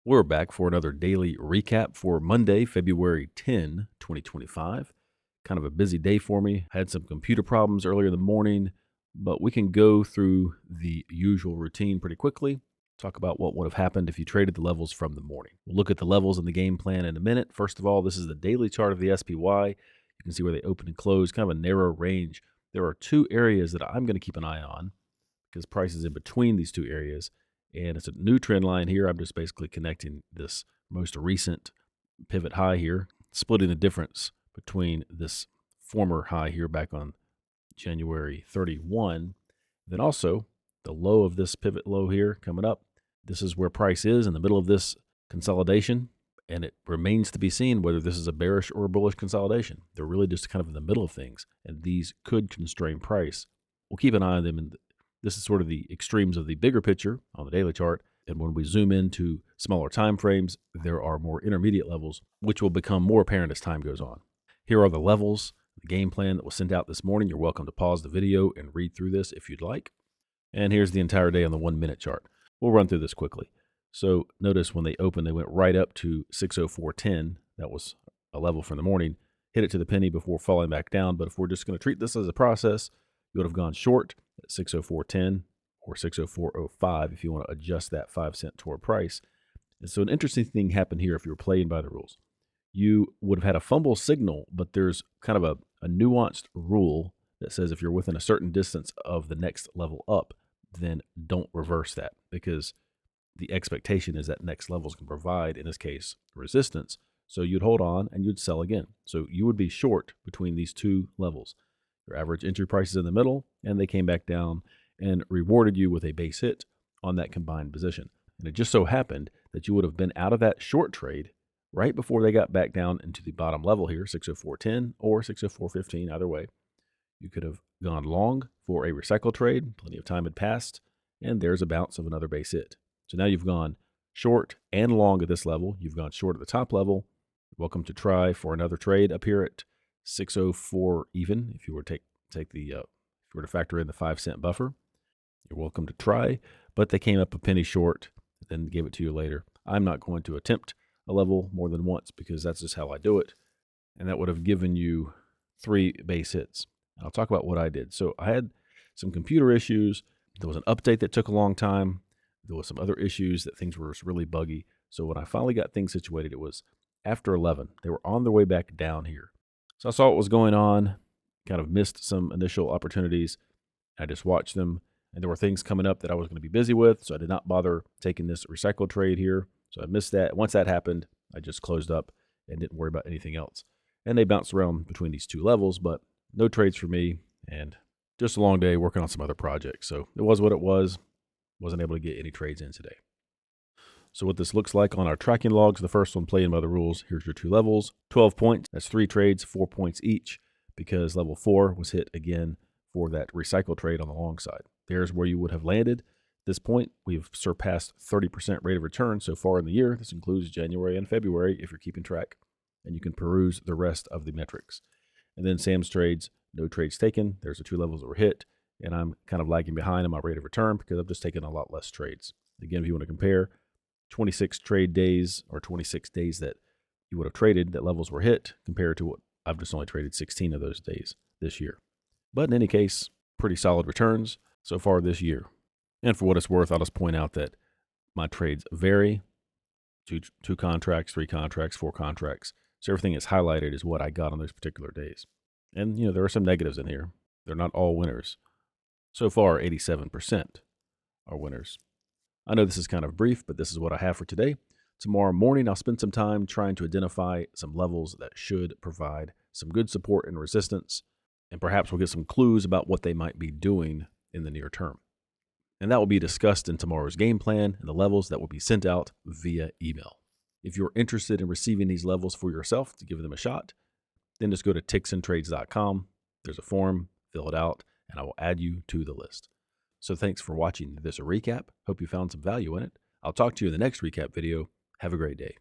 We're back for another daily recap for Monday, February 10, 2025. Kind of a busy day for me. Had some computer problems earlier in the morning, but we can go through the usual routine pretty quickly. Talk about what would have happened if you traded the levels from the morning. We'll look at the levels in the game plan in a minute. First of all, this is the daily chart of the SPY. You can see where they open and close, kind of a narrow range. There are two areas that I'm going to keep an eye on because price is in between these two areas. And it's a new trend line here. I'm just basically connecting this most recent pivot high here, splitting the difference between this former high here back on January 31. Then also the low of this pivot low here coming up. This is where price is in the middle of this consolidation, and it remains to be seen whether this is a bearish or a bullish consolidation. They're really just kind of in the middle of things, and these could constrain price. We'll keep an eye on them, and this is sort of the extremes of the bigger picture on the daily chart. And when we zoom into smaller time frames, there are more intermediate levels, which will become more apparent as time goes on. Here are the levels, the game plan that was sent out this morning. You're welcome to pause the video and read through this if you'd like. And here's the entire day on the 1 minute chart. We'll run through this quickly. So notice when they opened, they went right up to 604.10. That was a level from the morning. Hit it to the penny before falling back down. But if we're just going to treat this as a process, you would have gone short at 604.10 or 604.05 if you want to adjust that 5 cent toward price. And so an interesting thing happened here if you were playing by the rules. You would have had a fumble signal, but there's kind of a nuanced rule that says if you're within a certain distance of the next level up, then don't reverse that, because the expectation is that next levels can provide, in this case, resistance. So you'd hold on and you'd sell again. So you would be short between these two levels. Your average entry price is in the middle, and they came back down and rewarded you with a base hit on that combined position. And it just so happened that you would have been out of that short trade right before they got back down into the bottom level here, 604.10 or 604.15, either way. You could have gone long for a recycle trade. Plenty of time had passed, and there's a bounce of another base hit. So now you've gone short and long at this level. You've gone short at the top level. You're welcome to try for another trade up here at 604 even. If you were to if you were to factor in the 5 cent buffer, you're welcome to try. But they came up a penny short, then gave it to you later. I'm not going to attempt a level more than once because that's just how I do it. And that would have given you 3 base hits. And I'll talk about what I did. So I had some computer issues. There was an update that took a long time. There was some other issues that things were really buggy. So when I finally got things situated, it was after 11. They were on their way back down here. So I saw what was going on, kind of missed some initial opportunities. I just watched them, and there were things coming up that I was going to be busy with, so I did not bother taking this recycle trade here. So I missed that. Once that happened, I just closed up and didn't worry about anything else. And they bounced around between these two levels, but no trades for me, and just a long day working on some other projects. So it was what it was. Wasn't able to get any trades in today. So what this looks like on our tracking logs, the first one playing by the rules, here's your 2 levels, 12 points, that's 3 trades, 4 points each, because level 4 was hit again for that recycle trade on the long side. There's where you would have landed. At this point, we've surpassed 30% rate of return so far in the year. This includes January and February if you're keeping track, and you can peruse the rest of the metrics. And then Sam's trades, no trades taken. There's the 2 levels that were hit, and I'm kind of lagging behind on my rate of return because I've just taken a lot less trades. Again, if you want to compare, 26 trade days or 26 days that you would have traded that levels were hit compared to what I've just only traded 16 of those days this year. But in any case, pretty solid returns so far this year. And for what it's worth, I'll just point out that my trades vary. 2 contracts, 3 contracts, 4 contracts. So everything is highlighted is what I got on those particular days. And, there are some negatives in here. They're not all winners. So far, 87% are winners. I know this is kind of brief, but this is what I have for today. Tomorrow morning, I'll spend some time trying to identify some levels that should provide some good support and resistance, and perhaps we'll get some clues about what they might be doing in the near term. And that will be discussed in tomorrow's game plan and the levels that will be sent out via email. If you're interested in receiving these levels for yourself to give them a shot, then just go to Ticks&Trades.com. There's a form, fill it out, and I will add you to the list. So thanks for watching this recap. Hope you found some value in it. I'll talk to you in the next recap video. Have a great day.